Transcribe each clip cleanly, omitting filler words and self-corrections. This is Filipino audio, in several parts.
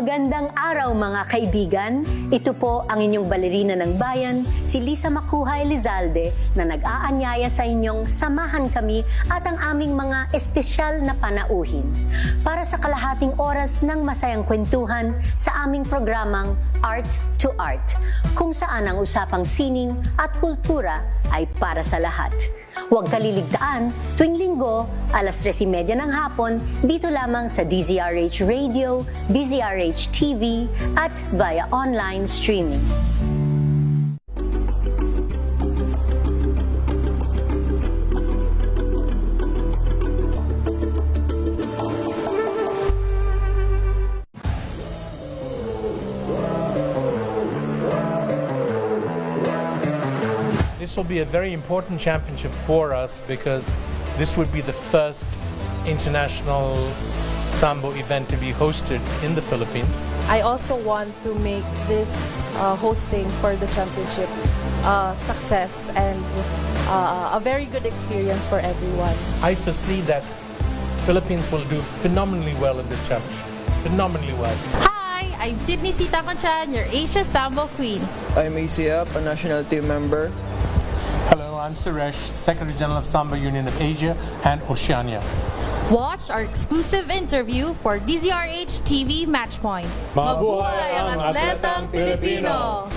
Magandang araw mga kaibigan. Ito po ang inyong balerina ng bayan, si Lisa Macuja Elizalde, na nag-aanyaya sa inyong samahan kami at ang aming mga espesyal na panauhin para sa kalahating oras ng masayang kwentuhan sa aming programang Art to Art, kung saan ang usapang sining at kultura ay para sa lahat. Huwag kaliligtaan, tuwing linggo, alas 3:30 ng hapon, dito lamang sa DZRH Radio, DZRH TV, at via online streaming. This will be a very important championship for us because this would be the first international Sambo event to be hosted in the Philippines. I also want to make this hosting for the championship success and a very good experience for everyone. I foresee that Philippines will do phenomenally well in this championship. Phenomenally well. Hi, I'm Sydney Sita Conchan, your Asia Sambo Queen. I'm ACF, a national team member. Hello, I'm Suresh, Secretary General of Sambo Union of Asia and Oceania. Watch our exclusive interview for DZRH TV Matchpoint. Mabuhay ang atletang Pilipino!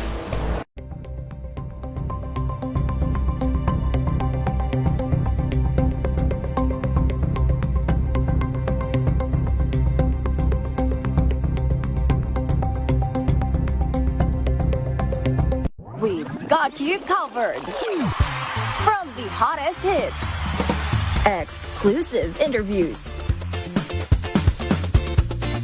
We've got you covered. From the hottest hits, exclusive interviews,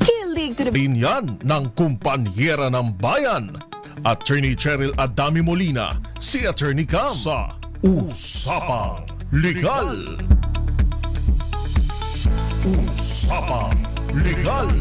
kilig to the Binyan ng kumpanyera ng bayan, Attorney Cheryl Adami Molina, si Attorney Cam sa Usapang Legal. Usapang Legal.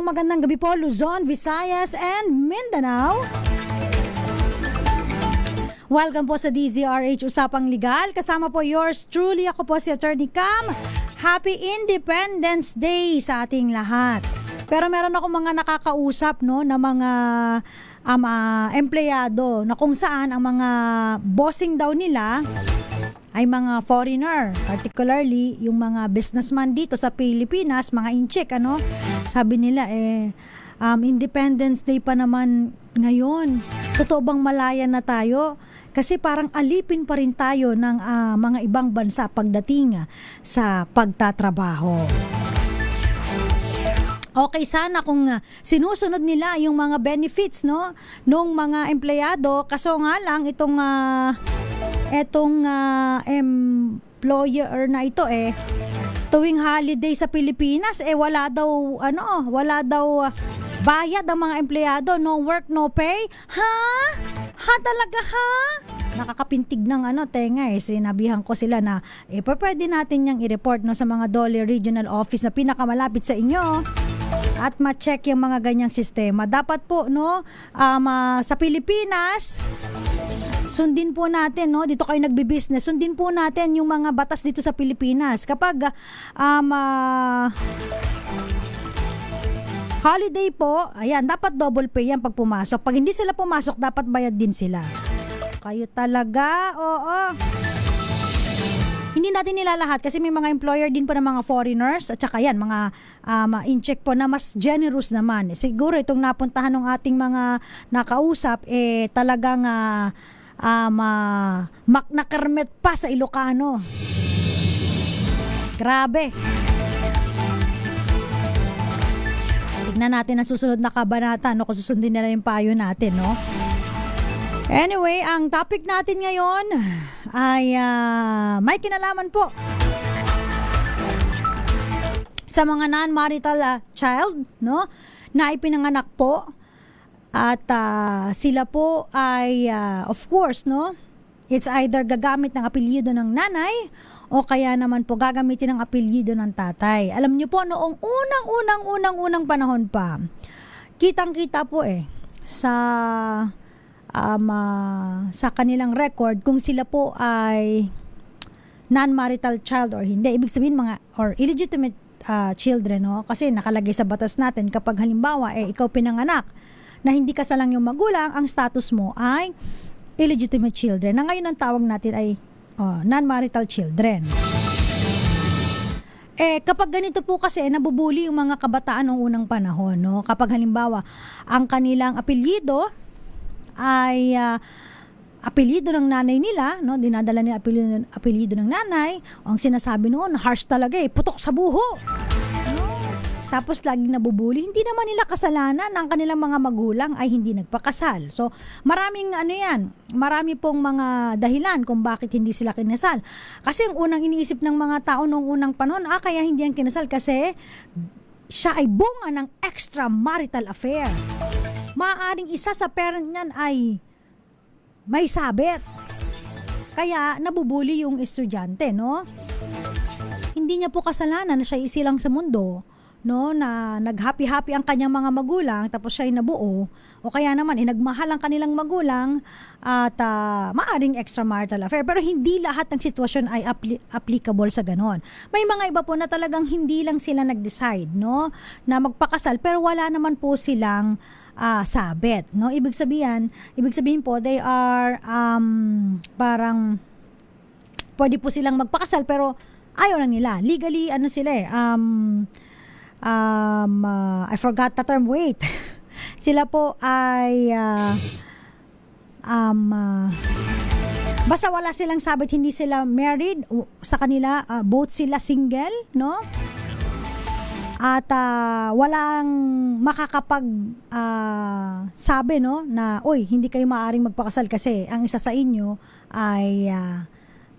Magandang gabi po, Luzon, Visayas, and Mindanao. Welcome po sa DZRH Usapang Legal. Kasama po yours truly, ako po si Attorney Cam. Happy Independence Day sa ating lahat. Pero meron ako mga nakakausap na mga empleyado na kung saan ang mga bossing daw nila ay mga foreigner, particularly yung mga businessman dito sa Pilipinas, mga incheck, sabi nila Independence Day pa naman ngayon. Totoo bang malaya na tayo? Kasi parang alipin pa rin tayo ng mga ibang bansa pagdating sa pagtatrabaho. Okay sana kung sinusunod nila yung mga benefits nung mga empleyado, kaso nga lang itong employer na ito tuwing holiday sa Pilipinas wala daw bayad ang mga empleyado, no work no pay. Ha talaga nakakapintig ng tenga sinabihan ko sila na pwede natin yang i-report sa mga Dole Regional Office na pinakamalapit sa inyo at ma-check yung mga ganyang sistema. Dapat po sa Pilipinas sundin po natin, dito kayo nagbi-business, sundin po natin yung mga batas dito sa Pilipinas. Kapag holiday po, ayan, dapat double pay yan pag pumasok. Pag hindi sila pumasok, dapat bayad din sila. Kayo talaga, oo. Hindi natin nilalahat kasi may mga employer din po ng mga foreigners at saka yan, mga in-check po na mas generous naman. Siguro itong napuntahan ng ating mga nakausap, talagang nakarmet pa sa Ilocano. Grabe. Tignan natin ang susunod na kabanata kung susundin nila yung payo natin, Anyway, ang topic natin ngayon ay may kinalaman po sa mga non-marital child, na ipinanganak po At sila po ay of course, no, it's either gagamit ng apelyido ng nanay o kaya naman po gagamitin ng apelyido ng tatay. Alam niyo po, noong unang panahon pa, kitang-kita po sa kanilang record kung sila po ay non-marital child or hindi. Ibig sabihin or illegitimate children, no? Kasi nakalagay sa batas natin kapag halimbawa ikaw pinanganak na hindi kasalang yung magulang, ang status mo ay illegitimate children. Na ngayon ang tawag natin ay non-marital children. Kapag ganito po kasi, nabubuli yung mga kabataan noong unang panahon, no? Kapag halimbawa, ang kanilang apelyido ay apelyido ng nanay nila, no? Dinadala nila apelyido ng nanay. Ang sinasabi noon, harsh talaga putok sa buho. No? Tapos laging nabubuli. Hindi naman nila kasalanan ng kanilang mga magulang ay hindi nagpakasal. So, marami pong mga dahilan kung bakit hindi sila kinasal. Kasi ang unang iniisip ng mga tao noong unang panahon, kaya hindi yan kinasal kasi siya ay bunga ng extramarital affair. Maaaring isa sa parent niyan ay may sabit. Kaya nabubuli yung estudyante, no? Hindi niya po kasalanan na siya isilang sa mundo, no, na naghappy-happy ang kanyang mga magulang tapos siya ay nabuo, o kaya naman nagmahal ang kanilang magulang at maaring extramarital affair. Pero hindi lahat ng sitwasyon ay applicable sa ganon. May mga iba po na talagang hindi lang sila nag-decide, no, na magpakasal pero wala naman po silang sabit, no? Ibig sabihin po they are parang pwede po silang magpakasal pero ayaw lang nila. Legally sila I forgot the term. Wait. Sila po ay basta wala silang sabit, hindi sila married sa kanila, both sila single, no? At walang makakapag sabi, no, na hindi kayo maaaring magpakasal kasi ang isa sa inyo ay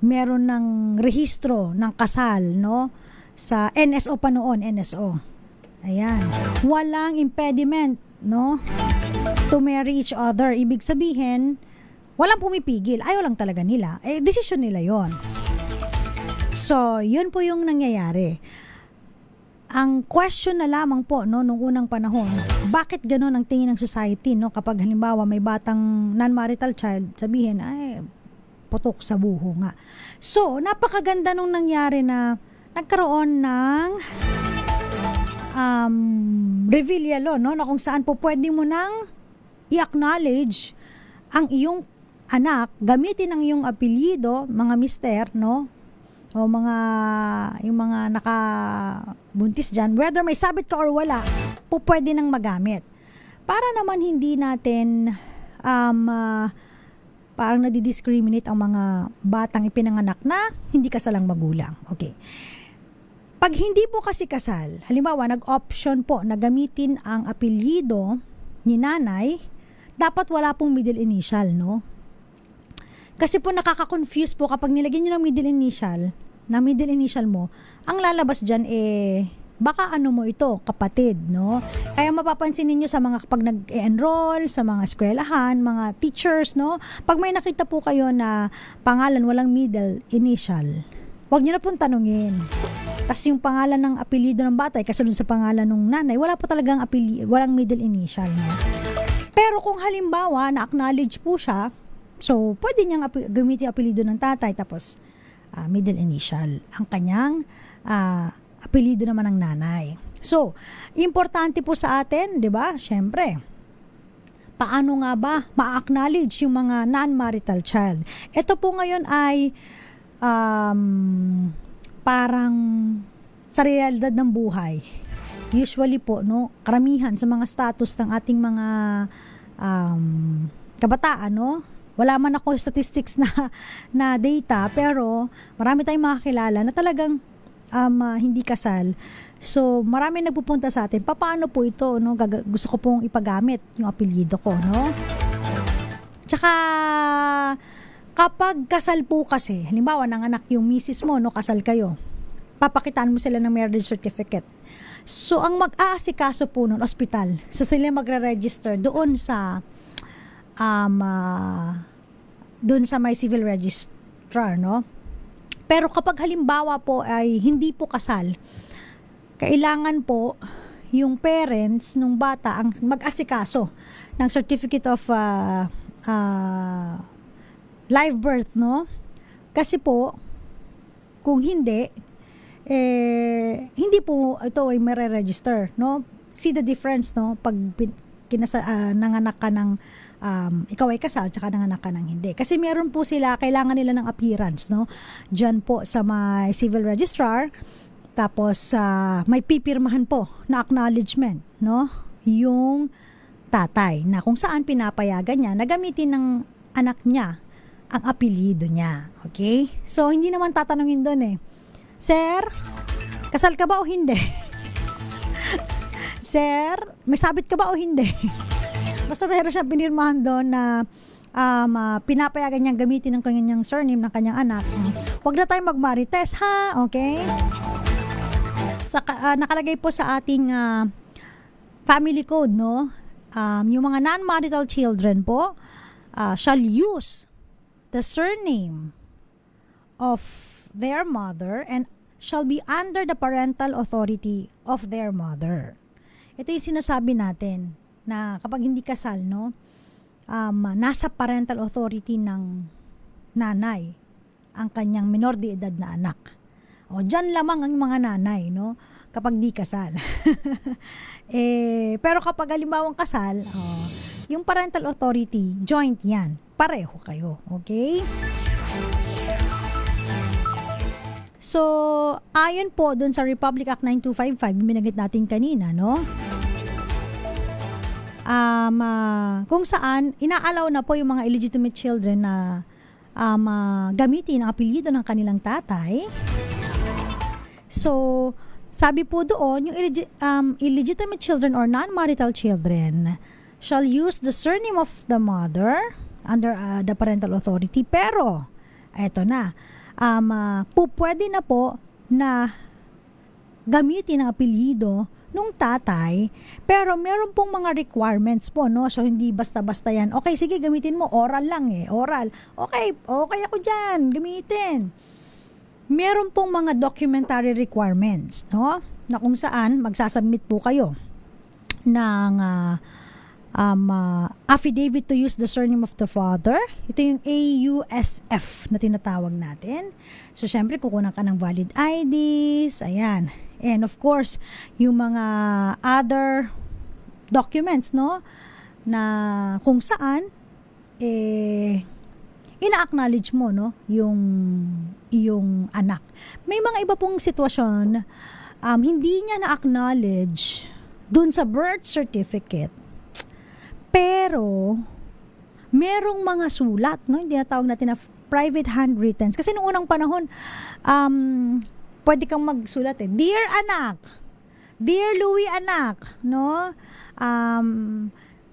meron ng rehistro ng kasal, no, sa NSO pa noon, NSO. Ayan. Walang impediment, no, to marry each other. Ibig sabihin, walang pumipigil. Ayaw lang talaga nila. Desisyon nila yon. So, yun po yung nangyayari. Ang question na lamang po, no, nung unang panahon, bakit gano'n ang tingin ng society, no, kapag halimbawa may batang non-marital child, sabihin, putok sa buho nga. So, napakaganda nung nangyari na nagkaroon ng reveal law, no, na kung saan po pwede mo nang i-acknowledge ang iyong anak, gamitin ang iyong apelyido, mga mister, no, o yung mga nakabuntis dyan, whether may sabit ka or wala, po pwede nang magamit. Para naman hindi natin parang nadidiscriminate ang mga batang ipinanganak na hindi kasalang magulang. Okay. Pag hindi po kasi kasal, halimbawa nag-option po na gamitin ang apelyido ni nanay, dapat wala pong middle initial, no? Kasi po nakaka-confuse po kapag nilagyan nyo ng middle initial mo, ang lalabas dyan baka mo ito, kapatid, no? Kaya mapapansin ninyo sa mga kapag nag-enroll, sa mga eskwelahan, mga teachers, no? Pag may nakita po kayo na pangalan walang middle initial, huwag nyo na pong tanungin. Tapos yung pangalan ng apelyido ng bata ay kasunod sa pangalan ng nanay, wala po talagang walang middle initial, no? Pero kung halimbawa na-acknowledge po siya, so pwede niyang gamitin yung apelyido ng tatay tapos middle initial ang kanyang apelyido naman ng nanay. So, importante po sa atin, 'di ba? Syempre, paano nga ba ma-acknowledge yung mga non-marital child? Ito po ngayon ay parang sa realidad ng buhay. Usually po, no, karamihan sa mga status ng ating mga kabataan, no, wala man ako statistics na data, pero marami tayong makakilala na talagang hindi kasal. So, marami nagpupunta sa atin, paano po ito, no? Gusto ko pong ipagamit yung apelyido ko, no? Tsaka, kapag kasal po kasi, halimbawa, nanganak yung misis mo, no, kasal kayo, papakitaan mo sila ng marriage certificate. So, ang mag-aasikaso po nun, ospital. So, sila magre-register doon sa doon sa may civil registrar, no? Pero kapag halimbawa po ay hindi po kasal, kailangan po yung parents nung bata ang mag-asikaso ng certificate of live birth, no? Kasi po, kung hindi, hindi po ito ay mere-register, no? See the difference, no? Pag nanganak ka ng ikaw ay kasal, tsaka nanganak ka ng hindi. Kasi meron po sila, kailangan nila ng appearance, no? Diyan po sa may civil registrar, tapos may pipirmahan po na acknowledgement, no? Yung tatay na kung saan pinapayagan niya na gamitin ng anak niya ang apelyido niya. Okay? So, hindi naman tatanungin doon Sir, kasal ka ba o hindi? Sir, may sabit ka ba o hindi? Basta meron siyang pinirmahan doon na pinapayagan niyang gamitin ng kanyang surname ng kanyang anak. Huwag na tayong magmarites, ha? Okay? Nakalagay po sa ating family code, no? Yung mga non-marital children po shall use the surname of their mother and shall be under the parental authority of their mother. Ito yung sinasabi natin na kapag hindi kasal, no, nasa parental authority ng nanay ang kanyang minor de edad na anak. O, dyan lamang ang mga nanay, no, kapag di kasal. Pero kapag halimbawang kasal, yung parental authority, joint yan. Pareho kayo. Okay? So, ayon po dun sa Republic Act 9255, binanggit natin kanina, no? Kung saan, inaalaw na po yung mga illegitimate children na gamitin ang apelyido ng kanilang tatay. So, sabi po doon, yung illegitimate children or non-marital children shall use the surname of the mother under the parental authority. Pero, eto na, pwede na po na gamitin ang apelyido nung tatay, pero meron pong mga requirements po, no? So, hindi basta-basta yan. Okay, sige, gamitin mo. Oral lang oral. Okay ako dyan. Gamitin. Meron pong mga documentary requirements, no? Na kung saan magsasubmit po kayo ng affidavit to use the surname of the father. Ito yung AUSF na tinatawag natin. So, syempre, kukunan ka ng valid IDs. Ayan. And of course, yung mga other documents, no? Na kung saan, ina-acknowledge mo, no? Yung anak. May mga iba pong sitwasyon, hindi niya na-acknowledge dun sa birth certificate. Pero, merong mga sulat, no? Hindi natawag natin na private handwritten. Kasi noong unang panahon, pwede kang magsulat Dear anak, Dear Louie anak, no?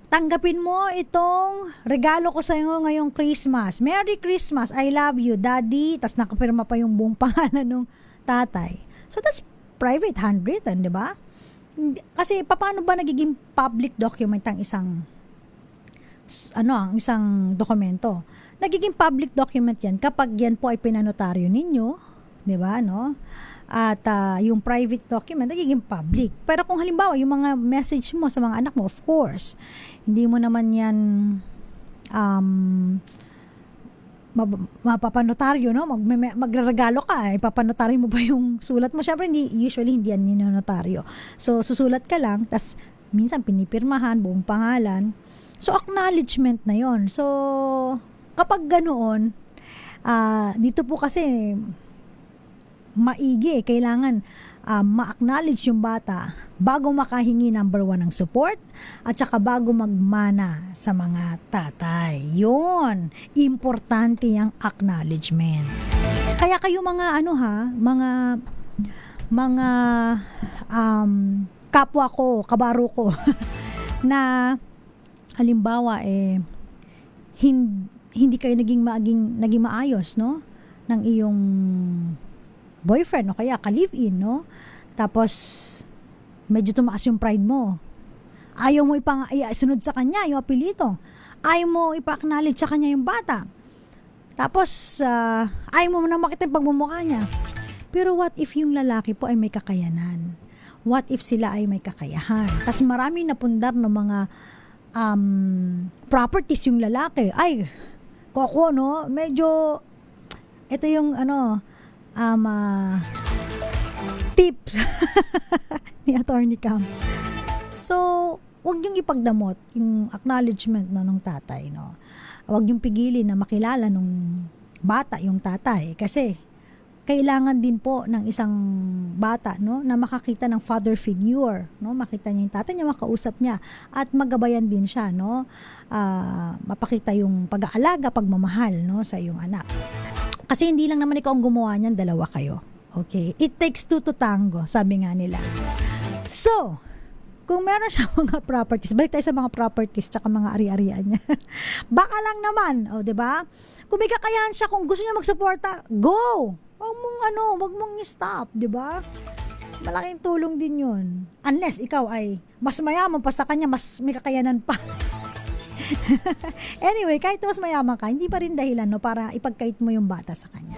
Tanggapin mo itong regalo ko sa iyo ngayong Christmas. Merry Christmas, I love you, Daddy. Tas nakapirma pa yung buong pangalan ng tatay. So that's private handwritten, di ba? Kasi paano ba nagiging public document ang isang dokumento? Nagiging public document yan kapag yan po ay pinanotaryo ninyo, di ba, no? At yung private document nagiging public. Pero kung halimbawa yung mga message mo sa mga anak mo, of course, hindi mo naman yan mapapanotaryo, no? Magregalo ka, ipapanotaryo mo ba yung sulat mo? Syempre usually hindi yan ninonotaryo. So susulat ka lang, tas minsan pinipirmahan buong pangalan. So acknowledgement na yon. So kapag ganoon, dito po kasi maigi, kailangan ma-acknowledge yung bata bago makahingi number 1 ng support at saka bago magmana sa mga tatay. Yun, importante yung acknowledgement. Kaya kayo mga mga kapwa ko, kabaro ko na halimbawa hindi kayo naging maayos, no, ng iyong boyfriend o kaya ka-live-in, no? Tapos medyo tumaas yung pride mo. Ayaw mo isunod sa kanya yung apelyido. Ayaw mo ipa-acknowledge sa kanya yung bata. Tapos, ayaw mo na makita yung pagmumukha niya. Pero what if yung lalaki po ay may kakayanan? What if sila ay may kakayahan? Tapos marami napundar ng mga properties yung lalaki. Ay, koko, no? Medyo, ito yung, tips ni Attorney Cam. So, wag yung ipagdamot yung acknowledgement nung tatay, no? Wag yung pigilin na makilala nung bata yung tatay kasi kailangan din po ng isang bata, no, na makakita ng father figure, no, makita niya yung tatay niya, makausap niya at magabayan din siya, no, mapakita yung pag-aalaga, pagmamahal, no, sa iyong anak. Kasi hindi lang naman ikaw ang gumawa niyan, dalawa kayo. Okay? It takes two to tango, sabi nga nila. So, kung meron siya mga properties, balik tayo sa mga properties tsaka mga ari-arian niya. Baka lang naman, o, 'di ba? Kung may kakayahan siya, kung gusto niya magsuporta, go. Wag mong i-stop, 'di ba? Malaking tulong din 'yun. Unless ikaw ay mas mayaman pa sa kanya, mas may kakayanan pa. Anyway, kahit mas mayaman ka, hindi pa rin dahilan, no, para ipagkait mo yung bata sa kanya.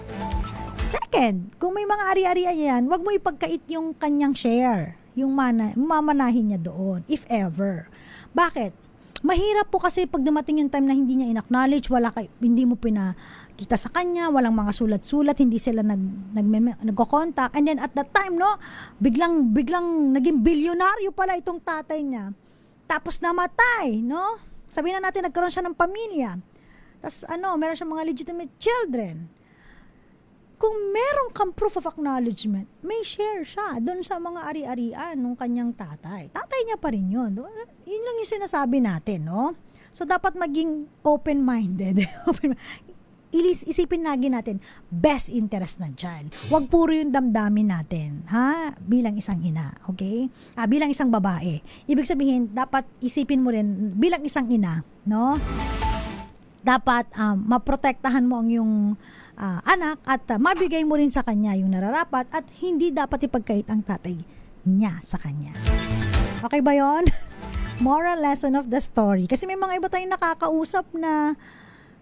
Second, kung may mga ari-arian yan, wag mo ipagkait yung kanyang share, yung mamanahin niya doon, if ever. Bakit? Mahirap po kasi pag dumating yung time na hindi niya in-acknowledge, hindi mo pinakita sa kanya, walang mga sulat-sulat, hindi sila nagko-contact, and then at that time, no, biglang naging bilyonaryo pala itong tatay niya. Tapos namatay, no? Sabihin na natin nagkaroon siya ng pamilya. Tapos meron siyang mga legitimate children. Kung meron kang proof of acknowledgement, may share siya doon sa mga ari-arian ng kanyang tatay. Tatay niya pa rin yun. Yun lang yung sinasabi natin, no? So, dapat maging open-minded. Isipin lagi natin, best interest ng child. Huwag puro yung damdamin natin, ha? Bilang isang ina, okay? Bilang isang babae. Ibig sabihin, dapat isipin mo rin, bilang isang ina, no? Dapat maprotektahan mo ang yung anak at mabigay mo rin sa kanya yung nararapat at hindi dapat ipagkait ang tatay niya sa kanya. Okay ba yon? Moral lesson of the story. Kasi may mga iba tayong nakakausap na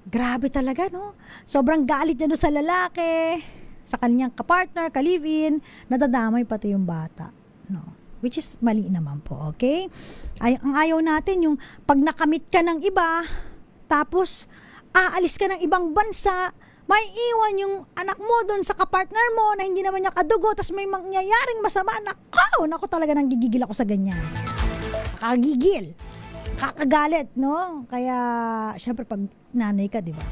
grabe talaga, no? Sobrang galit niya doon sa lalaki, sa kanyang kapartner, ka-live-in, nadadamay pati yung bata, no? Which is mali naman po, okay? Ang ayaw natin yung pag nakamit ka ng iba, tapos aalis ka ng ibang bansa, may iwan yung anak mo doon sa kapartner mo na hindi naman niya kadugo, tapos may mangyayaring masama. Naku talaga, nang gigigil ako sa ganyan. Kakagigil, kakagalit, no? Kaya syempre pag nanay ka, di ba,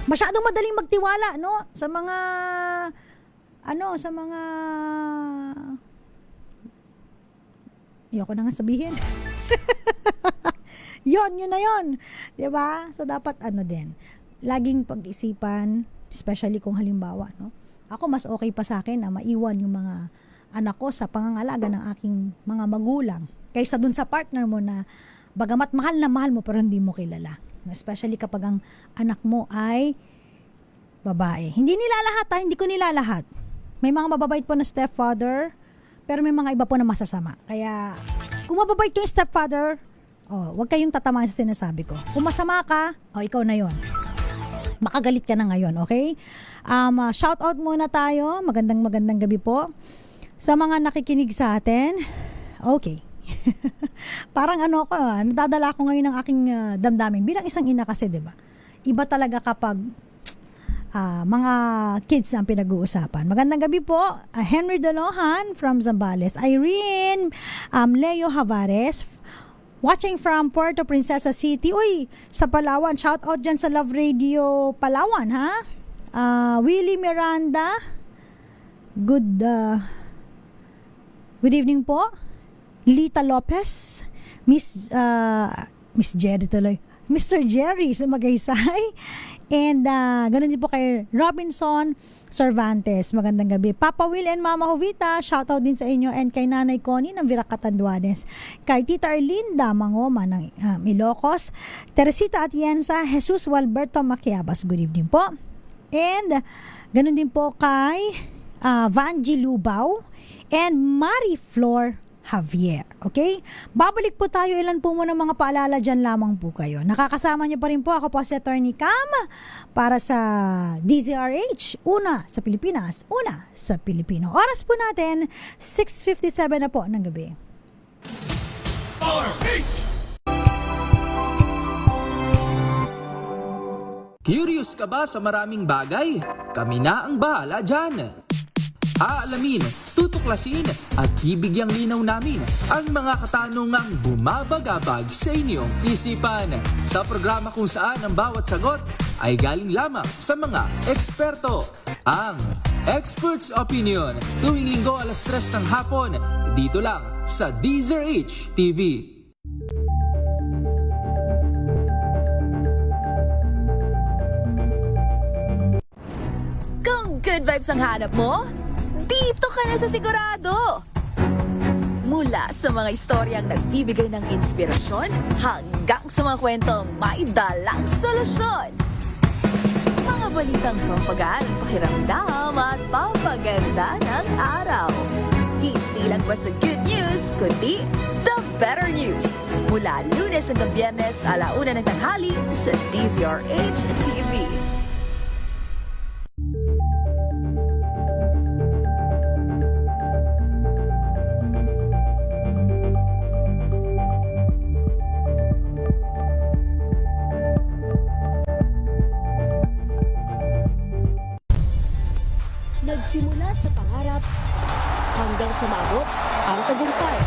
masyadong madaling magtiwala, no, sa mga ayoko na nga sabihin. yun na yun, di ba? So dapat din, laging pag-isipan, especially kung halimbawa, no, ako mas okay pa sa akin na maiwan yung mga anak ko sa pangangalaga ng aking mga magulang kaysa dun sa partner mo na bagamat mahal na mahal mo pero hindi mo kilala, especially kapag ang anak mo ay babae. Hindi ko nilalahat. May mga mababait po na stepfather, pero may mga iba po na masasama. Kaya kung mababait kayong stepfather, huwag kayong tatamaan sa sinasabi ko. Kung masama ka, ikaw na yon. Makagalit ka na ngayon, okay? Shout out muna tayo. Magandang gabi po sa mga nakikinig sa atin. Okay. Parang nadadala ko ngayon ng aking damdamin bilang isang ina kasi, 'di ba? Iba talaga kapag mga kids ang pinag-uusapan. Magandang gabi po, Henry Dolohan from Zambales, Irene Leo Havares, watching from Puerto Princesa City. Uy, sa Palawan. Shout out dyan sa Love Radio Palawan, ha? Willie Miranda. Good evening po. Lita Lopez. Miss Jerry tuloy. Mr. Jerry sa Magaysay. And ganun din po kay Robinson Cervantes. Magandang gabi. Papa Will and Mama Jovita, shoutout din sa inyo, and kay Nanay Connie ng Viracatanduanes. Kay Tita Arlinda Mangoma ng Ilocos. Teresita Atienza, Jesus Walberto Maquiabas. Good evening po. And ganun din po kay Vanji Lubao and Marie Flor Javier. Okay? Babalik po tayo, ilan po muna mga paalala dyan lamang po kayo. Nakakasama niyo pa rin po, ako po si Attorney Cam para sa DZRH, una sa Pilipinas, una sa Pilipino. Oras po natin, 6:57 na po ng gabi. Curious ka ba sa maraming bagay? Kami na ang bahala dyan. Aalamin, tutuklasin at bibigyang linaw namin ang mga katanungang bumabagabag sa inyong isipan. Sa programa kung saan ang bawat sagot ay galing lamang sa mga eksperto. Ang Expert's Opinion, tuwing linggo 3:00 ng hapon, dito lang sa DZRH TV. Kung good vibes ang hanap mo, dito ka na sa sigurado! Mula sa mga istoryang nagbibigay ng inspirasyon hanggang sa mga kwentong may dalang solusyon. Mga balitang pampagaan, pakiramdam at papaganda ng araw. Hindi lang ba sa good news, kundi the better news. Mula Lunes hanggang Biyernes, 1:00 ng tanghali sa DZRH TV. Nagsimula sa pangarap hanggang sa maabot ang tagumpay.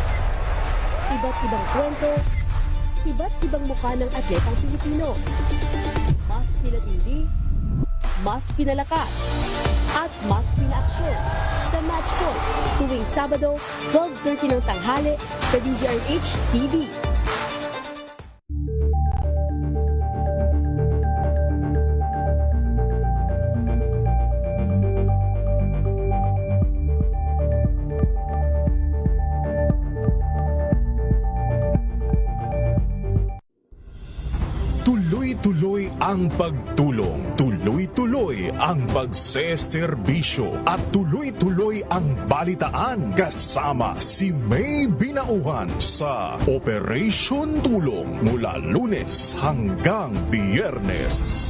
Iba't ibang kwento, iba't ibang mukha ng atletang Pilipino. Mas pinatindi, mas pinalakas, at mas pinaaksyon sa Match Point tuwing Sabado, 12:30 ng tanghali sa DZRH TV. Tuloy-tuloy ang pagtulong, tuloy-tuloy ang pagseserbisyo at tuloy-tuloy ang balitaan kasama si May Binauhan sa Operation Tulong mula Lunes hanggang Biyernes.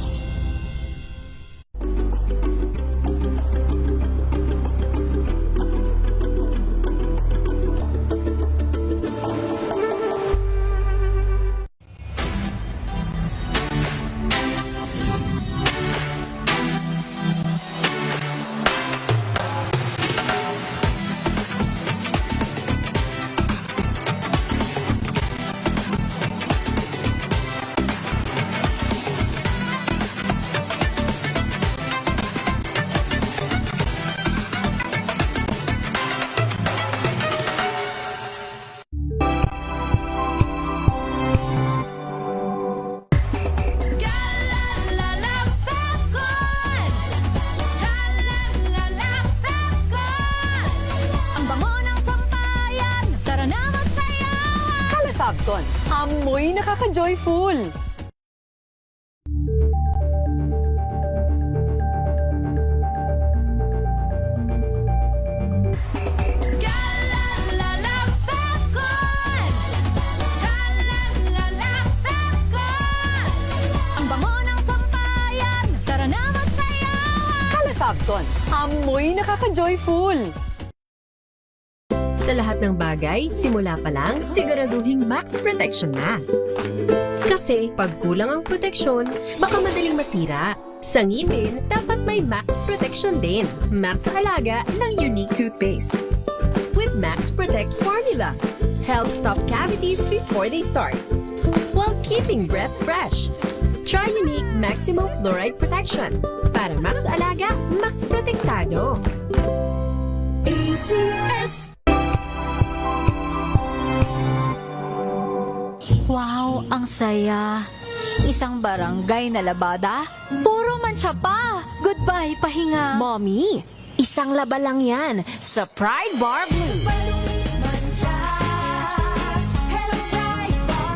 Amoy nakaka-joyful! Ang bango ng sampayan, tara na magsayawan! Calefacton, amoy nakaka-joyful! Sa lahat ng bagay, simula pa lang, siguraduhing max protection na. Kasi pag kulang ang proteksyon, baka madaling masira. Sa ngipin, dapat may max protection din. Max sa alaga ng Unique Toothpaste. With Max Protect Formula, help stop cavities before they start, while keeping breath fresh. Try Unique Maximum Fluoride Protection. Para max alaga, max protektado. ACS. Wow, ang saya. Isang barangay na labada, puro mancha pa. Goodbye, pahinga. Mommy, isang laba lang yan sa Pride Bar Blue.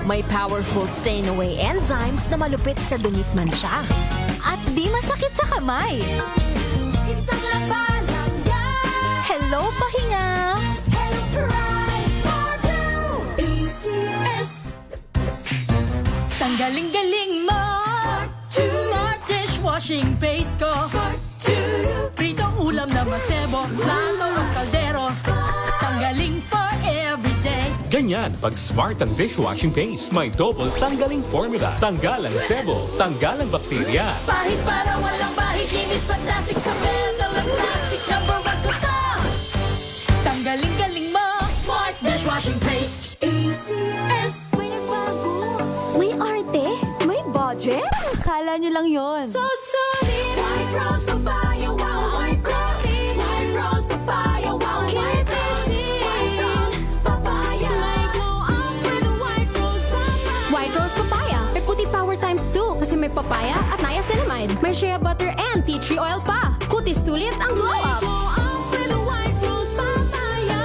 May powerful stain-away enzymes na malupit sa dunit mancha. At di masakit sa kamay. Isang laba lang yan. Hello, pahinga. Hello, Pride Bar ko. Pritong ulam na masebo, plato o kaldero. Tanggaling for everyday. Ganyan pag smart ang dishwashing paste. May double tanggaling formula. Tanggal ang sebo, tanggal ang bakterya. Bahit para walang bahit, linis fantastic sa metal at plastic. Number 1 ko to. Tanggaling-galing mo, smart dishwashing paste. ACS. May nagbago. May arte. May budget. Akala nyo lang yon. So solid. White Rose Papaya, wow, white roses. White Rose Papaya, wow, white roses. White Rose Papaya. May glow up with White Rose Papaya. White Rose Papaya. May puti power times 2 kasi may papaya at niacinamide. May shea butter and tea tree oil pa. Kutis sulit ang glow up. Glow up with White Rose Papaya.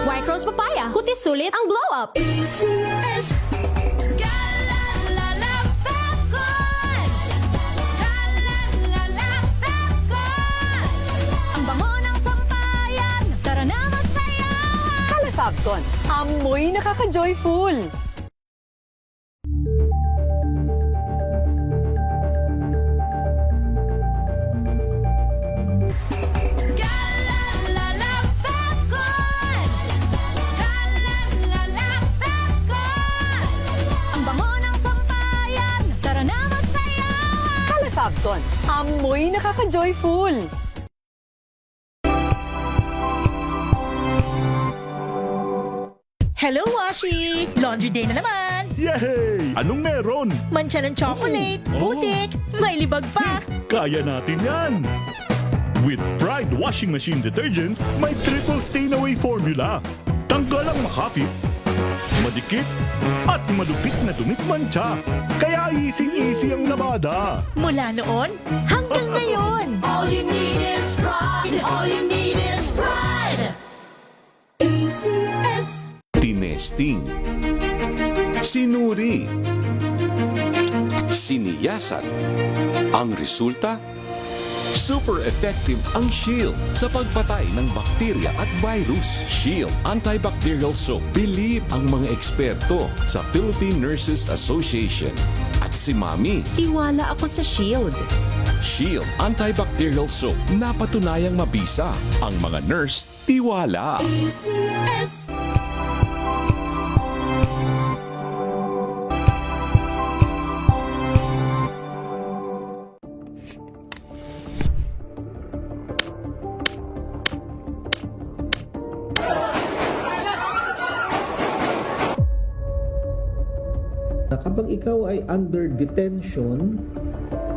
White Rose Papaya. Kutis sulit ang glow up. ACS. Galalala Falcon. Galalala Falcon. Ang bango ng sampayan. Tara na magsayawan. Calefabcon, amoy nakaka-joyful. Galalala Falcon. Galalala Falcon. Ang bango ng sampayan. Tara na magsayawan. Calefabcon, amoy nakaka-joyful. Hello, Washi! Laundry day na naman! Yay! Anong meron? Mancha ng chocolate, putik, may libag pa. Kaya natin yan! With Pride Washing Machine Detergent, may triple stain-away formula. Tanggal ang makapit, madikit, at malupit na dumit mancha. Kaya easy-easy ang labada. Mula noon hanggang ngayon. All you need is pride. All you need is pride. ACS. Tinesting, sinuri, siniyasan. Ang resulta? Super effective ang Shield sa pagpatay ng bakterya at virus. Shield Antibacterial Soap. Believe ang mga eksperto sa Philippine Nurses Association. At si Mami. Tiwala ako sa Shield. Shield Antibacterial Soap. Napatunayang mabisa. Ang mga nurse, tiwala. ACS. Kapag ikaw ay under detention,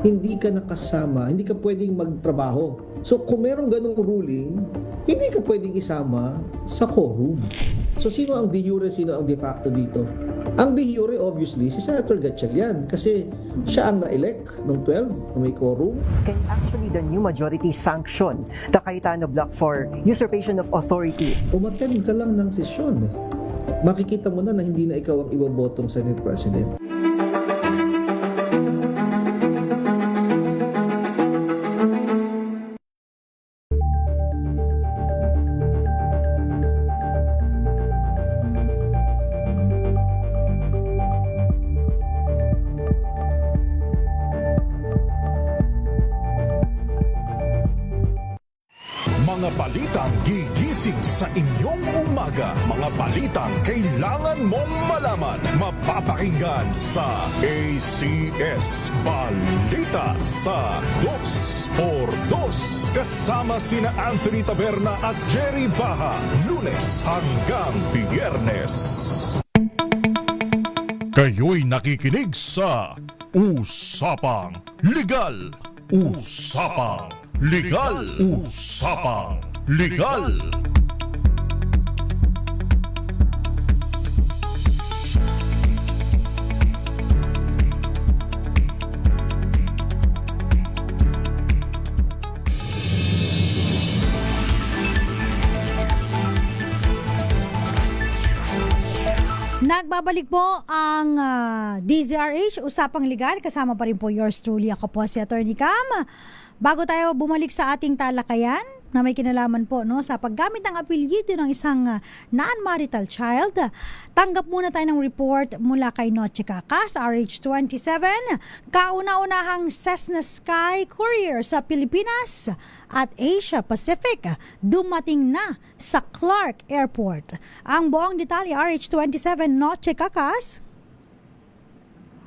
hindi ka nakasama, hindi ka pwedeng magtrabaho. So kung merong ganong ruling, hindi ka pwedeng isama sa quorum. So sino ang de jure, sino ang de facto dito? Ang de jure obviously si Senator Gatchalian kasi siya ang na-elect ng 12 na may quorum. Can actually the new majority sanction the Cayetano Block for usurpation of authority? Umattend ka lang ng sesyon. Makikita mo na hindi na ikaw ang ibobotong Senate President. Mga balitang gigising sa inyong umaga. Mga balitang kailangan mong malaman. Mapapakinggan sa ACS Balita sa 2x2. Kasama sina Anthony Taberna at Jerry Baha. Lunes hanggang Biyernes. Kayo'y nakikinig sa Usapang Legal. Usapang Legal. Usapang Legal. Nagbabalik po ang DZRH, Usapang Legal. Kasama pa rin po yours truly. Ako po si Attorney Cam. Bago tayo bumalik sa ating talakayan, na may kinalaman po no sa paggamit ng apelyido ng isang non-marital child. Tanggap muna tayo ng report mula kay Noche Cacas, RH27, kauna-unahang Cessna Sky Courier sa Pilipinas at Asia Pacific dumating na sa Clark Airport. Ang buong detalye, RH27 Noche Cacas.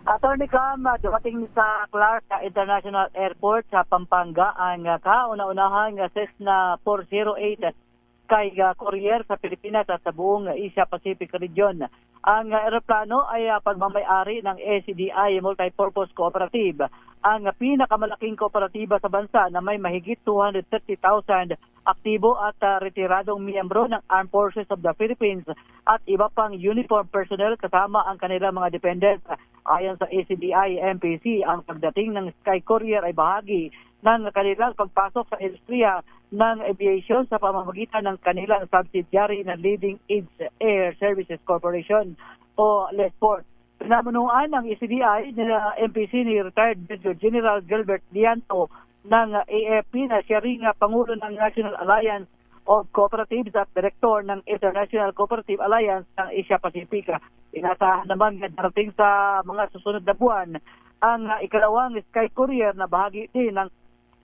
Attorney Cam, dumating sa Clark International Airport sa Pampanga ang kauna-unahang Cessna 408 Sky Courier sa Pilipinas at sa buong Asia Pacific region. Ang eroplano ay pagmamayari ng ACDI Multipurpose Cooperative, ang pinakamalaking kooperatiba sa bansa na may mahigit 230,000 aktibo at retiradong miyembro ng Armed Forces of the Philippines at iba pang uniform personnel kasama ang kanilang mga dependents. Ayon sa ACDI-MPC, ang pagdating ng Sky Courier ay bahagi ng kanilang pagpasok sa industriya ng aviation sa pamamagitan ng kanilang subsidiary na Leading Edge Air Services Corporation o LESPORT. Pinamunuan ng ACDI na MPC ni retired Major General Gilbert Dianto ng AFP na siya ring Pangulo ng National Alliance of Cooperatives at Director ng International Cooperative Alliance ng Asia Pacific. Inasahan naman na darating sa mga susunod na buwan ang ikalawang Sky Courier na bahagi din ng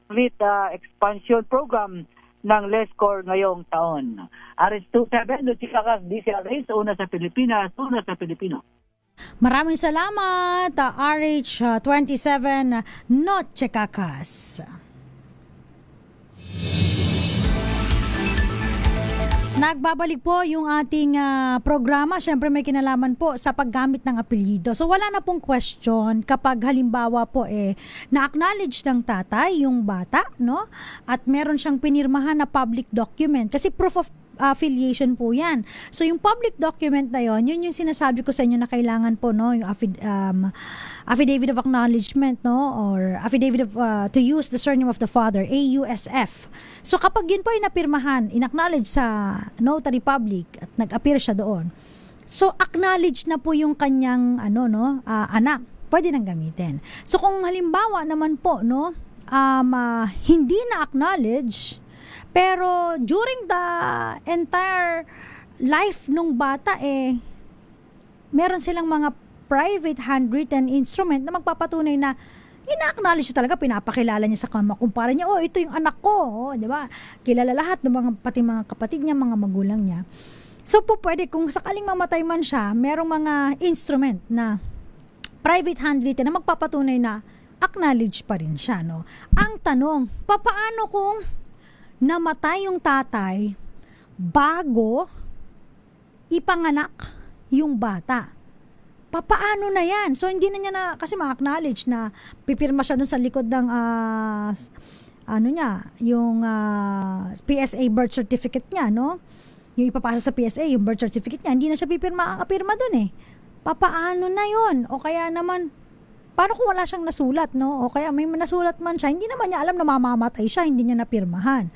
Fleet Expansion Program ng LESCOR ngayong taon. RH27, Noche Cacas, DCRH, una sa Pilipinas, una sa Pilipino. Maraming salamat, RH27 Noche Cacas. Nagbabalik po yung ating programa. Siyempre may kinalaman po sa paggamit ng apelyido. So wala na pong question kapag halimbawa po na-acknowledge ng tatay yung bata, no? At meron siyang pinirmahan na public document. Kasi proof of affiliation po yan. So yung public document na yun yung sinasabi ko sa inyo na kailangan po, no, yung affidavit of acknowledgement, no, or affidavit of to use the surname of the father, AUSF. So kapag yun po ay napirmahan, inacknowledge sa notary public at nag-appear siya doon, so acknowledge na po yung kanyang anak, pwede nang gamitin. So kung halimbawa naman po, no, hindi na acknowledge, pero during the entire life nung bata meron silang mga private handwritten instrument na magpapatunay na ina-acknowledge siya talaga, pinapakilala niya sa kumpara niya, ito yung anak ko, di ba? Kilala lahat ng pati mga kapatid niya, mga magulang niya. So po pwede, kung sakaling mamatay man siya, merong mga instrument na private handwritten na magpapatunay na acknowledge pa rin siya, no? Ang tanong, papaano kung namatay yung tatay bago ipanganak yung bata? Papaano na yan? So hindi na niya kasi ma-acknowledge na pipirma siya dun sa likod ng yung PSA birth certificate niya, no? Yung ipapasa sa PSA, yung birth certificate niya, hindi na siya pipirma dun Papaano na yon? O kaya naman, paano kung wala siyang nasulat, no? O kaya may nasulat man siya, hindi naman niya alam na mamamatay siya, hindi niya napirmahan.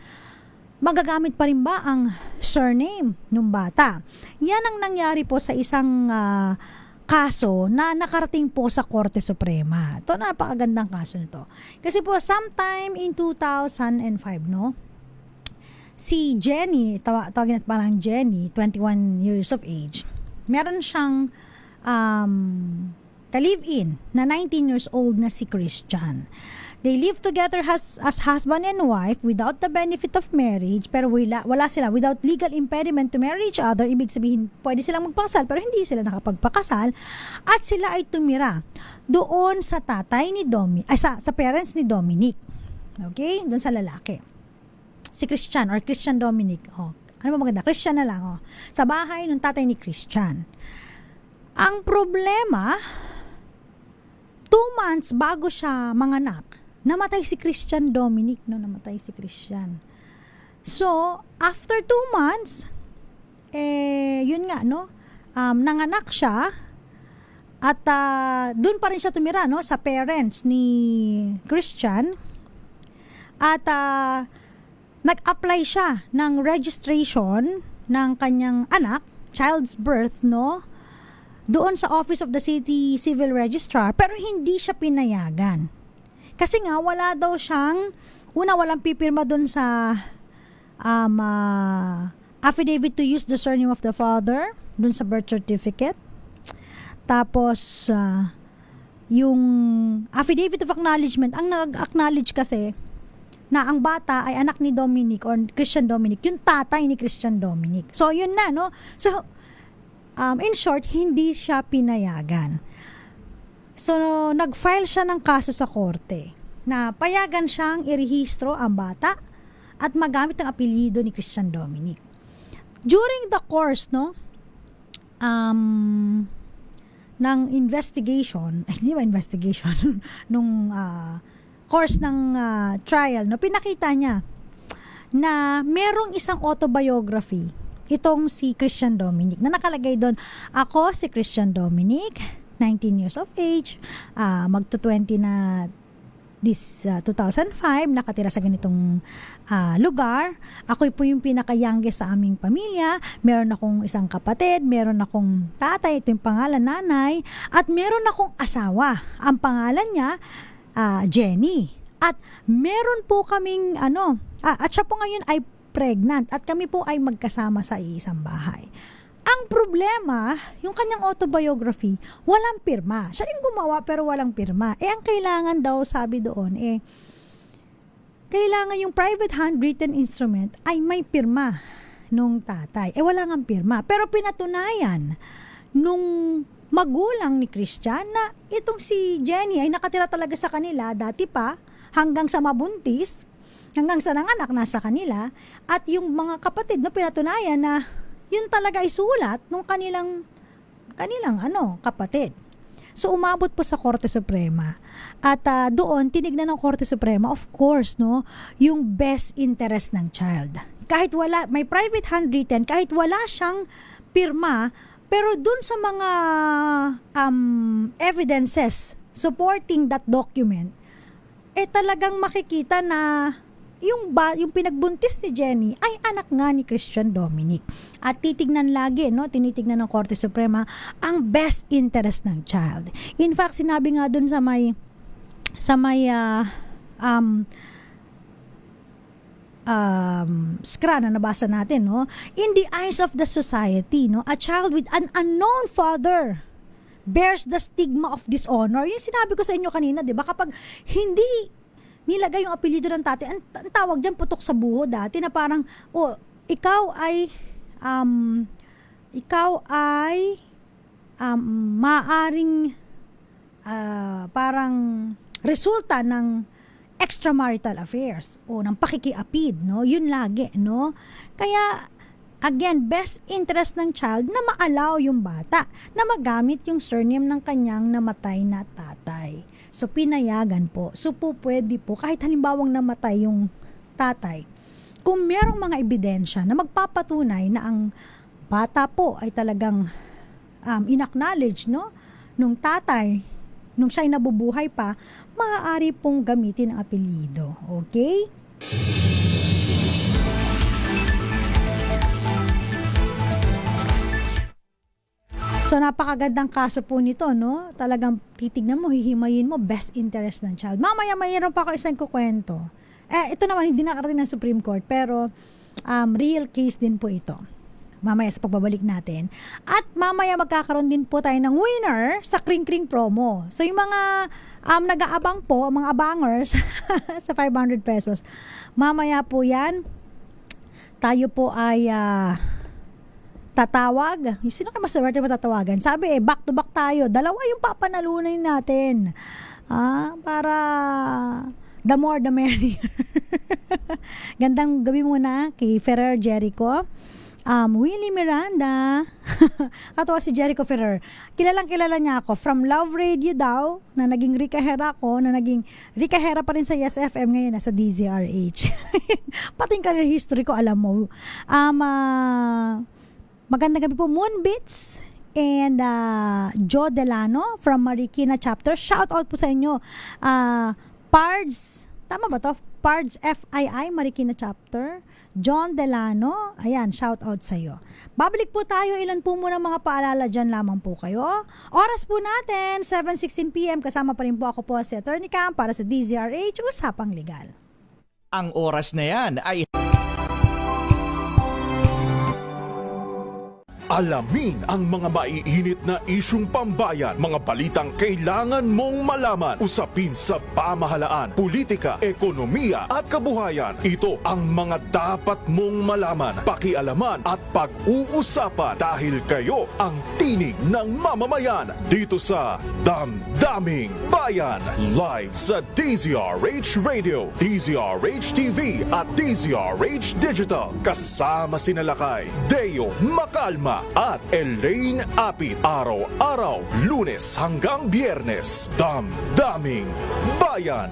Magagamit pa rin ba ang surname ng bata? Yan ang nangyari po sa isang kaso na nakarating po sa Korte Suprema. Ito, napakagandang kaso nito. Kasi po, sometime in 2005, no? Si Jenny, tawagin natin parang Jenny, 21 years of age, meron siyang ka-live-in na 19 years old na si Christian. They live together as husband and wife without the benefit of marriage, pero wala sila, without legal impediment to marry each other. Ibig sabihin, pwede silang magpakasal pero hindi sila nakapagpakasal, at sila ay tumira doon sa tatay ni sa parents ni Dominic. Okay? Doon sa lalaki. Si Christian or Christian Dominic. Ano ba maganda? Christian na lang. Sa bahay ng tatay ni Christian. Ang problema, 2 months bago siya manganak, namatay si Christian Dominic, no? Namatay si Christian. So, after 2 months, yun nga, no? Nanganak siya, at dun pa rin siya tumira, no? Sa parents ni Christian. At nag-apply siya ng registration ng kanyang anak, child's birth, no? Doon sa Office of the City Civil Registrar, pero hindi siya pinayagan. Kasi nga, wala daw siyang, walang pipirma doon sa affidavit to use the surname of the father dun sa birth certificate. Tapos, yung affidavit of acknowledgement, ang nag-acknowledge kasi na ang bata ay anak ni Dominic or Christian Dominic, yung tatay ni Christian Dominic. So, yun na, no? So, in short, hindi siya pinayagan. So, nag-file siya ng kaso sa korte na payagan siyang irehistro ang bata at magamit ang apelyido ni Christian Dominic. During the course, no, ng investigation, hindi ba investigation, nung course ng trial, no, pinakita niya na merong isang autobiography itong si Christian Dominic na nakalagay doon, ako si Christian Dominic, 19 years of age, magto-20 na this 2005, nakatira sa ganitong lugar. Ako po yung pinaka-youngest sa aming pamilya. Meron akong isang kapatid, meron akong tatay, ito yung pangalan nanay, at meron akong asawa. Ang pangalan niya, Jenny. At meron po kaming, at siya po ngayon ay pregnant at kami po ay magkasama sa isang bahay. Ang problema, yung kanyang autobiography, walang pirma. Siya yung gumawa pero walang pirma. Ang kailangan daw, sabi doon, kailangan yung private handwritten instrument ay may pirma nung tatay. Wala ngang pirma. Pero pinatunayan nung magulang ni Christian na itong si Jenny ay nakatira talaga sa kanila dati pa hanggang sa mabuntis, hanggang sa nanganak nasa kanila, at yung mga kapatid no, pinatunayan na yun talaga ay sulat nung kanilang kapatid. So umabot po sa Korte Suprema. At doon tinignan ng Korte Suprema, of course, no, yung best interest ng child. Kahit wala, may private handwritten, kahit wala siyang pirma, pero dun sa mga evidences supporting that document, talagang makikita na yung pinagbuntis ni Jenny ay anak nga ni Christian Dominic. At tinitignan ng Korte Suprema ang best interest ng child. In fact, sinabi nga dun sa may skra na nabasa natin, no? In the eyes of the society, no, a child with an unknown father bears the stigma of dishonor. Yung sinabi ko sa inyo kanina, 'di ba? Kapag hindi nilagay yung apelyido ng tatay, ang tawag diyan putok sa buho dati na parang ikaw ay maaring parang resulta ng extramarital affairs o ng pakikiapid, no? Yun lagi, no? Kaya again, best interest ng child na ma-allow yung bata na magamit yung surname ng kanyang namatay na tatay. So pinayagan po. So pwede po kahit halimbawang namatay yung tatay, kung merong mga ebidensya na magpapatunay na ang bata po ay talagang inacknowledge, no, nung tatay nung siya'y nabubuhay pa, maaari pong gamitin ang apelyido. Okay? So, napakagandang kaso po nito, no? Talagang titignan mo, hihimayin mo, best interest ng child. Mamaya, mayroon pa ako isang kukwento. Ito naman, hindi nakarating ng Supreme Court, pero real case din po ito. Mamaya sa pagbabalik natin. At mamaya magkakaroon din po tayo ng winner sa Kring Kring promo. So, yung mga nag-aabang po, mga abangers, sa 500 pesos, mamaya po yan, tayo po ay tatawag. Sino kayo maswerte matatawagan? Sabi back to back tayo. Dalawa yung papanalunan natin. Para the more the merrier. Gandang gabi muna kay Ferrer Jericho. Willie Miranda. Katawa si Jericho Ferrer. Kilala niya ako from Love Radio daw, na naging Rika Hera ko, na naging Rika Hera pa rin sa Yes FM, ngayon nasa DZRH. Pati yung career history ko, alam mo. Magandang gabi po, Moonbits and Joe Delano from Marikina chapter. Shout out po sa inyo. Pards, tama ba to? Pards FII Marikina chapter. John Delano, ayan, shout out sa iyo. Babalik po tayo, ilan po muna mga paalala dyan lamang po kayo. Oras po natin, 7:16 PM, kasama pa rin po ako po si Attorney Cam para sa DZRH Usapang Legal. Ang oras na yan ay Alamin ang mga maiinit na isyung pambayan, mga balitang kailangan mong malaman, usapin sa pamahalaan, politika, ekonomiya at kabuhayan. Ito ang mga dapat mong malaman, pakialaman at pag-uusapan dahil kayo ang tinig ng mamamayan dito sa Damdaming Bayan. Live sa DZRH Radio, DZRH TV at DZRH Digital. Kasama sina Lakay, Deo Macalma at Elaine Apit. Araw-araw, Lunes hanggang Biyernes. Damdaming Bayan.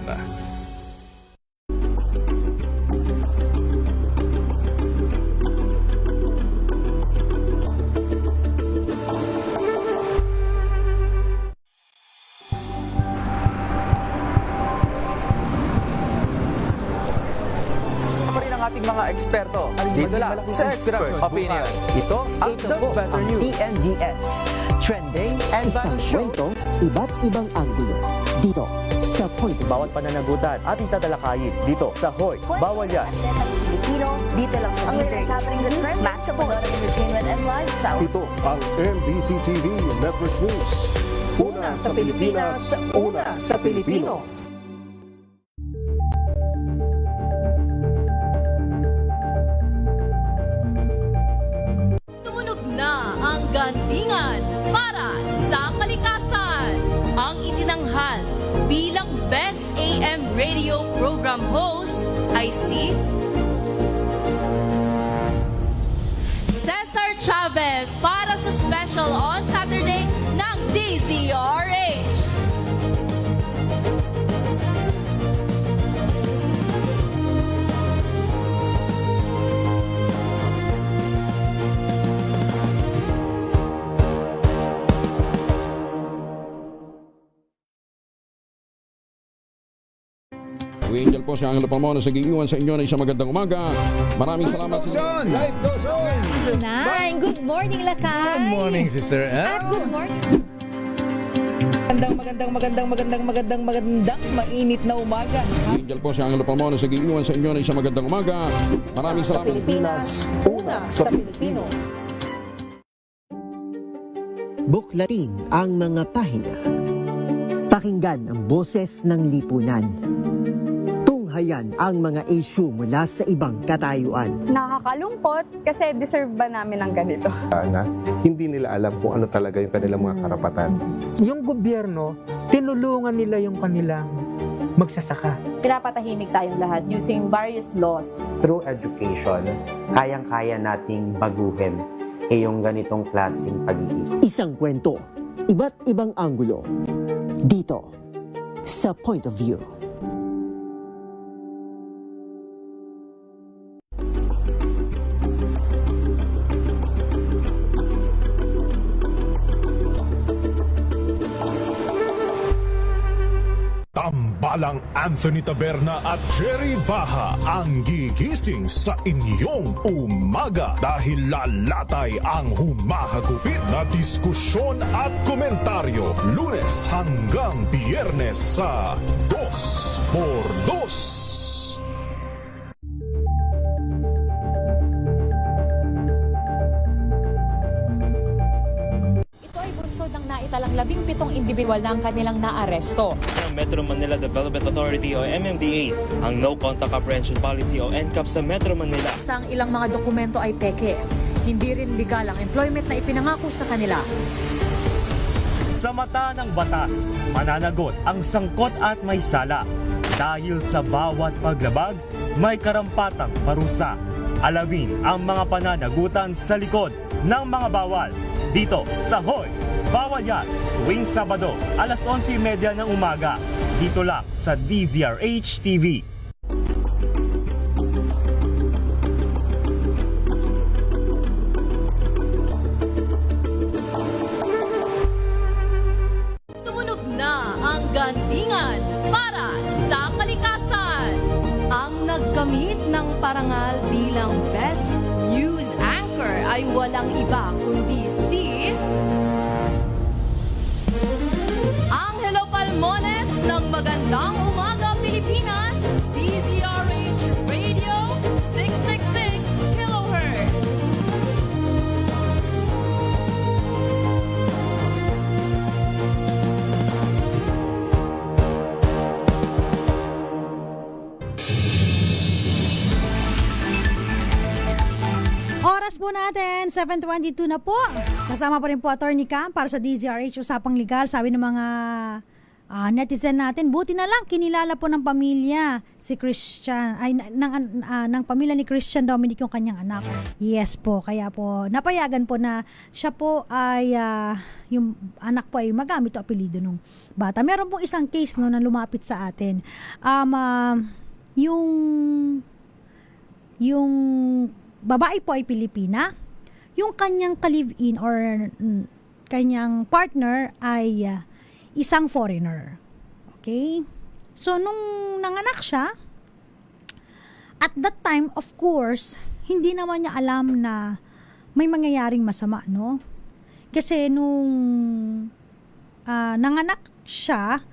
Ating mga eksperto dito lang sa Expert Opinion. Ito ang The Better News. TNVS, trending and isang kwento, iba't ibang anggulo. Dito sa Point. Bawat pananagutan ating tatalakayin dito sa Hoy, Bawal Yan. Pilipino, dito lang sa DZRH. Matchable entertainment and lifestyle. Ito ang MBC TV Network News. Una sa Pilipinas, una sa Pilipino. Gandingan para sa kalikasan. Ang itinanghal bilang Best AM Radio Program Host ay si Cesar Chavez para sa special on Saturday ng DZRH. Angel po si Angelo Palmona sa giiwan sa inyo na isang magandang umaga. Maraming salamat. Life goes on! Nine, good morning, Lakay! Good morning, Sister Ann. At good morning. Magandang mainit na umaga. Angel po si Angelo Palmona sa giiwan sa inyo na isang magandang umaga. Maraming salamat. Sa Pilipinas, una sa Pilipino. Buklatin ang mga pahina. Pakinggan ang boses ng lipunan. Tunghayan ang mga issue mula sa ibang katayuan. Nakakalungkot kasi deserve ba namin ng ganito? Na hindi nila alam kung ano talaga yung kanilang mga karapatan. Yung gobyerno, tinulungan nila yung kanilang magsasaka. Pinapatahimik tayong lahat using various laws. Through education, kayang-kaya nating baguhin yung ganitong klaseng pag-iisip. Isang kwento, iba't ibang anggulo. Dito, sa Point of View. Tambalang Anthony Taberna at Jerry Baha ang gigising sa inyong umaga dahil lalatay ang humahagupit na diskusyon at komentaryo Lunes hanggang Biyernes sa 2x2. Ng naitalang 17 individual na ang kanilang naaresto. Metro Manila Development Authority o MMDA ang No Contact Apprehension Policy o NCAP sa Metro Manila. Sa ang ilang mga dokumento ay peke. Hindi rin legal ang employment na ipinangako sa kanila. Sa mata ng batas, mananagot ang sangkot at may sala. Dahil sa bawat paglabag, may karampatang parusa. Alamin ang mga pananagutan sa likod ng mga bawal. Dito sa Hoy, Bawal Yan, tuwing Sabado, alas 11:30 ng umaga. Dito lang sa DZRH TV. Tumunog na ang Gandingan para sa kalikasan. Ang nagkamit ng parangal bilang Best News Anchor ay walang iba kundi si Angelo Palmones ng Magandang Umaga Pilipinas, DZRH Radio 666 kHz. Oras po natin, 7:22 na po. Kasama pa rin po Attorney Cam para sa DZRH Usapang Legal. Sabi ng mga netizen natin, buti na lang kinilala po ng pamilya si Christian, ng pamilya ni Christian Dominic yung kanyang anak. Yes po, kaya po napayagan po na siya po ay yung anak po ay magamit o apelido nung bata. Meron pong isang case no na lumapit sa atin. Yung babae po ay Pilipina. Yung kanyang ka-live-in or kanyang partner ay isang foreigner. Okay? So, nung nanganak siya, at that time, of course, hindi naman niya alam na may mangyayaring masama, no? Kasi nung nanganak siya,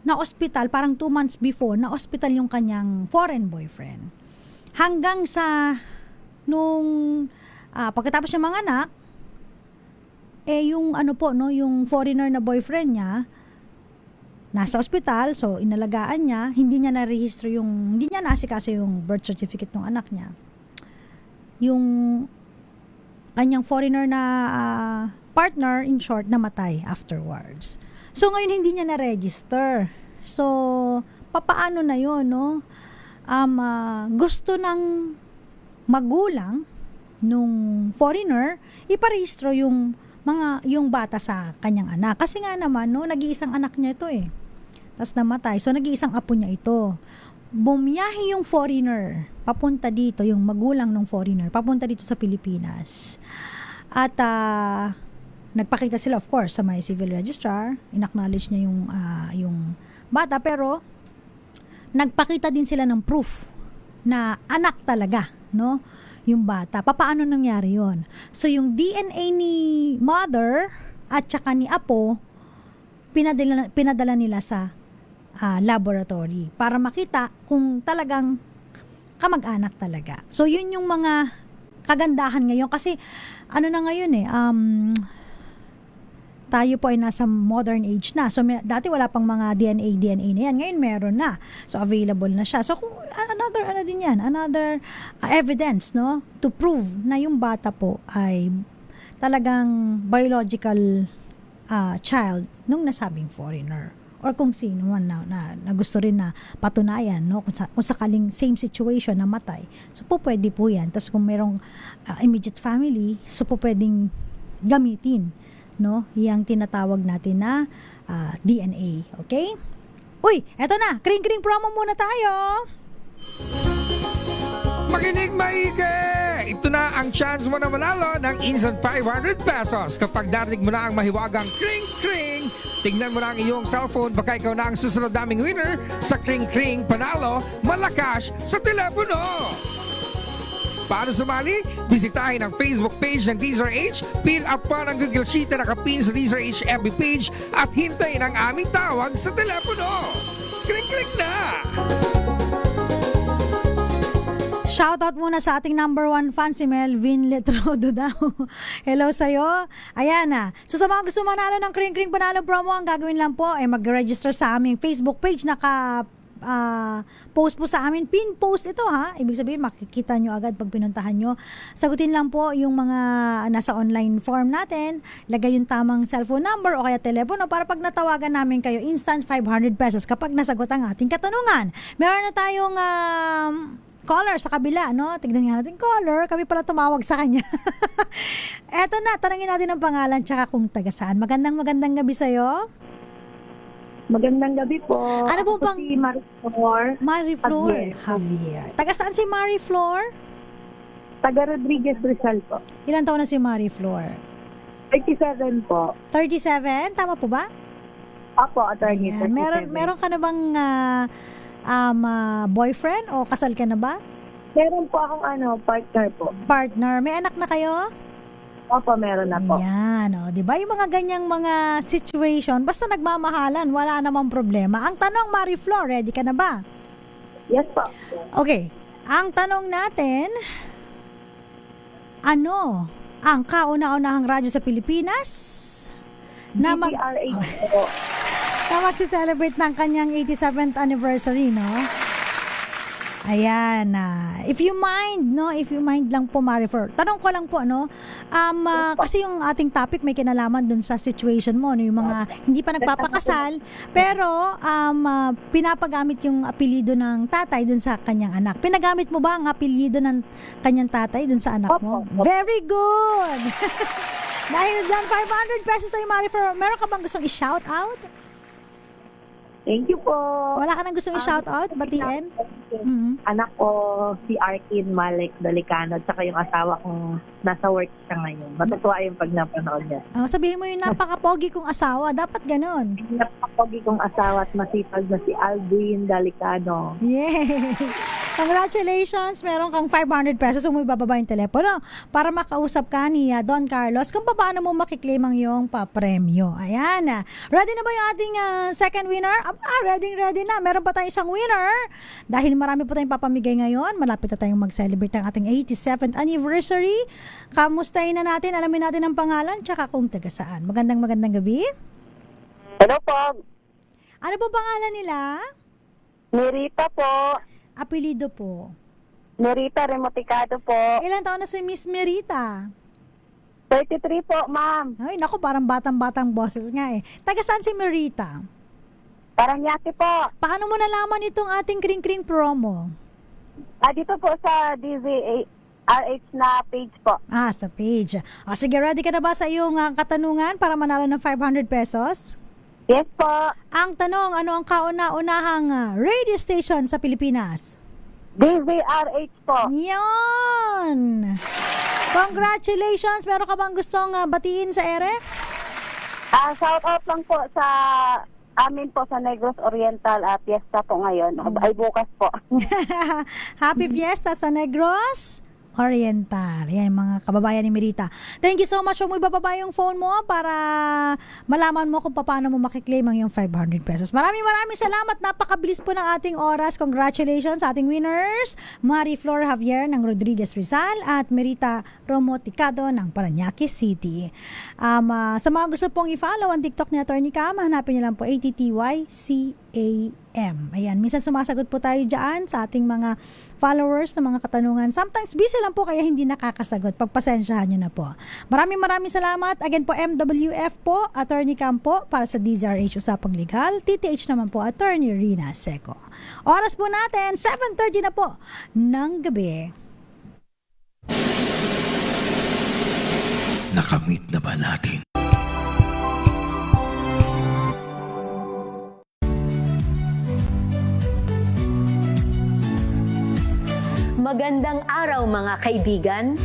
na ospital, parang 2 months before, na ospital yung kanyang foreign boyfriend. Hanggang sa nung pagkatapos niya manganak, yung yung foreigner na boyfriend niya nasa ospital, so inalagaan niya, hindi niya na-register hindi niya naasikaso yung birth certificate ng anak niya. Yung kanyang foreigner na partner, in short, namatay afterwards. So ngayon hindi niya na-register. So papaano na yun, no? Gusto ng magulang nung foreigner iparehistro yung bata sa kanyang anak. Kasi nga naman, no, nag-iisang anak niya ito Tapos namatay. So nag-iisang apo niya ito. Bumiyahe yung foreigner papunta dito, yung magulang ng foreigner papunta dito sa Pilipinas. At nagpakita sila, of course, sa may civil registrar. In-acknowledge niya yung bata, pero nagpakita din sila ng proof na anak talaga, no? Yung bata. Paano nangyari yon? So, yung DNA ni mother at saka ni apo, pinadala nila sa laboratory para makita kung talagang kamag-anak talaga. So, yun yung mga kagandahan ngayon. Kasi, na ngayon tayo po ay nasa modern age na. So, dati wala pang mga DNA na yan. Ngayon meron na. So, available na siya. So, another evidence, no? To prove na yung bata po ay talagang biological child nung nasabing foreigner. Or kung sino man na gusto rin na patunayan, no? Kung sakaling same situation na matay. So, po pwede po yan. Tapos kung merong immediate family, so po pwedeng gamitin, no, yung tinatawag natin na DNA. Okay? Uy, eto na. Kring-kring promo muna tayo. Makinig maigi! Ito na ang chance mo na manalo ng instant 500 pesos kapag narinig mo na ang mahiwagang kring-kring. Tignan mo na ang iyong cellphone, baka ikaw na ang susunod naming winner sa kring-kring panalo malakas sa telepono. Paano sumali? Bisitahin ang Facebook page ng DZRH, fill up pa ng Google Sheet na nakapin sa DZRH FB page at hintayin ang aming tawag sa telepono. Click na! Shoutout muna sa ating number 1 fan, si Melvin Letrodo daw. Hello sa'yo. Ayan na. So sa mga gusto manalo ng Kring Kring Panalo promo, ang gagawin lang po ay mag-register sa aming Facebook page. Post po sa amin, pin post ito ha, ibig sabihin makikita nyo agad pag pinuntahan nyo. Sagutin lang po yung mga nasa online form natin, lagay yung tamang cellphone number o kaya telepono para pag natawagan namin kayo, instant 500 pesos kapag nasagot ang ating katanungan. Meron na tayong caller sa kabila, no? Tignan nga natin caller, kami pala tumawag sa kanya. Eto na, tanungin natin ang pangalan tsaka kung taga saan. Magandang gabi sa'yo. Magandang gabi po. Ano po bang? Si Mariflor. Mariflor Javier. Taga saan si Mariflor? Taga Rodriguez Rizal po. Ilan taon na si Mariflor? 37 po. 37? Tama po ba? Opo, attorney. Meron ka na bang boyfriend o kasal ka na ba? Meron po akong partner po. Partner. May anak na kayo? Opo, meron na po. Ayan, di ba? Yung mga ganyang mga situation, basta nagmamahalan, wala namang problema. Ang tanong, Mariflor, ready ka na ba? Yes po. Okay. Ang tanong natin, ano ang kauna-unahang radyo sa Pilipinas na magsiselebrate ng kanyang 87th anniversary, no? Ayan, if you mind, no, if you mind lang po, Marifer. Tanong ko lang po, no, kasi yung ating topic may kinalaman dun sa situation mo, no, yung mga hindi pa nagpapakasal, pero pinapagamit yung apelyido ng tatay dun sa kanyang anak. Pinagamit mo ba ang apelyido ng kanyang tatay dun sa anak mo? Very good! Dahil dyan, 500 pesos sa'yo, Marifer. Meron ka bang gustong i-shout out? Thank you po. Wala ka nang gustong i-shout out? Batiin? Anak ko, si Arkin Malik Dalicano, at saka yung asawa kong nasa work siya ngayon. Matutuwa yung pag napanood niya. Sabihin mo yung napaka-pogi kong asawa. Dapat ganon. Napaka-pogi kong asawa at masipag na si Aldrin Dalicano. Yay! Congratulations! Meron kang 500 pesos kung may bababa yung telepono para makausap ka ni Don Carlos kung paano mo makiklaim ang iyong papremyo. Ayan. Ready na ba yung ating second winner? Ready na. Meron pa tayong isang winner. Dahil marami po tayong papamigay ngayon, malapit na tayong mag-celebrate ang ating 87th anniversary. Kamustahin na natin, alamin natin ang pangalan, tsaka kung taga saan. Magandang gabi. Hello po. Ano po pangalan nila? Merita po. Apelido po. Merita Remoticado po. Ilan taon na si Miss Merita? 33 po, ma'am. Ay, naku, parang batang-batang boses nga eh. Taga saan si Merita? Paranaque po. Paano mo nalaman itong ating kring-kring promo? Dito po sa DZRH na page po. Sa page. Sige, ready ka na ba sa iyong katanungan para manalo ng 500 pesos? Yes po. Ang tanong, ano ang kauna-unahang radio station sa Pilipinas? DZRH po. Yan! Congratulations! Meron ka bang gustong batiin sa ere? Shout out lang po sa amin po sa Negros Oriental at fiesta po ngayon. Ay bukas po. Happy fiesta sa Negros Oriental. Yan, mga kababayan ni Merita. Thank you so much. Huwag mo ibababa yung phone mo para malaman mo kung paano mo makiklaim ang yung 500 pesos. Maraming salamat. Napakabilis po ng ating oras. Congratulations sa ating winners. Mari Flor Javier ng Rodriguez Rizal at Merita Romoticado ng Parañaque City. Sa mga gusto pong i-follow ang TikTok ni Attorney Cam, hanapin niyo lang po ATTYCAM. Ayan, minsan sumasagot po tayo dyan sa ating mga followers ng mga katanungan. Sometimes busy lang po kaya hindi nakakasagot. Pagpasensyahan nyo na po. Maraming salamat. Again po, MWF po, Attorney Cam po, para sa DZRH Usapang Legal. TTH naman po, Attorney Rina Seco. Oras po natin, 7:30 na po ng gabi. Nakamit na ba natin? Magandang araw mga kaibigan.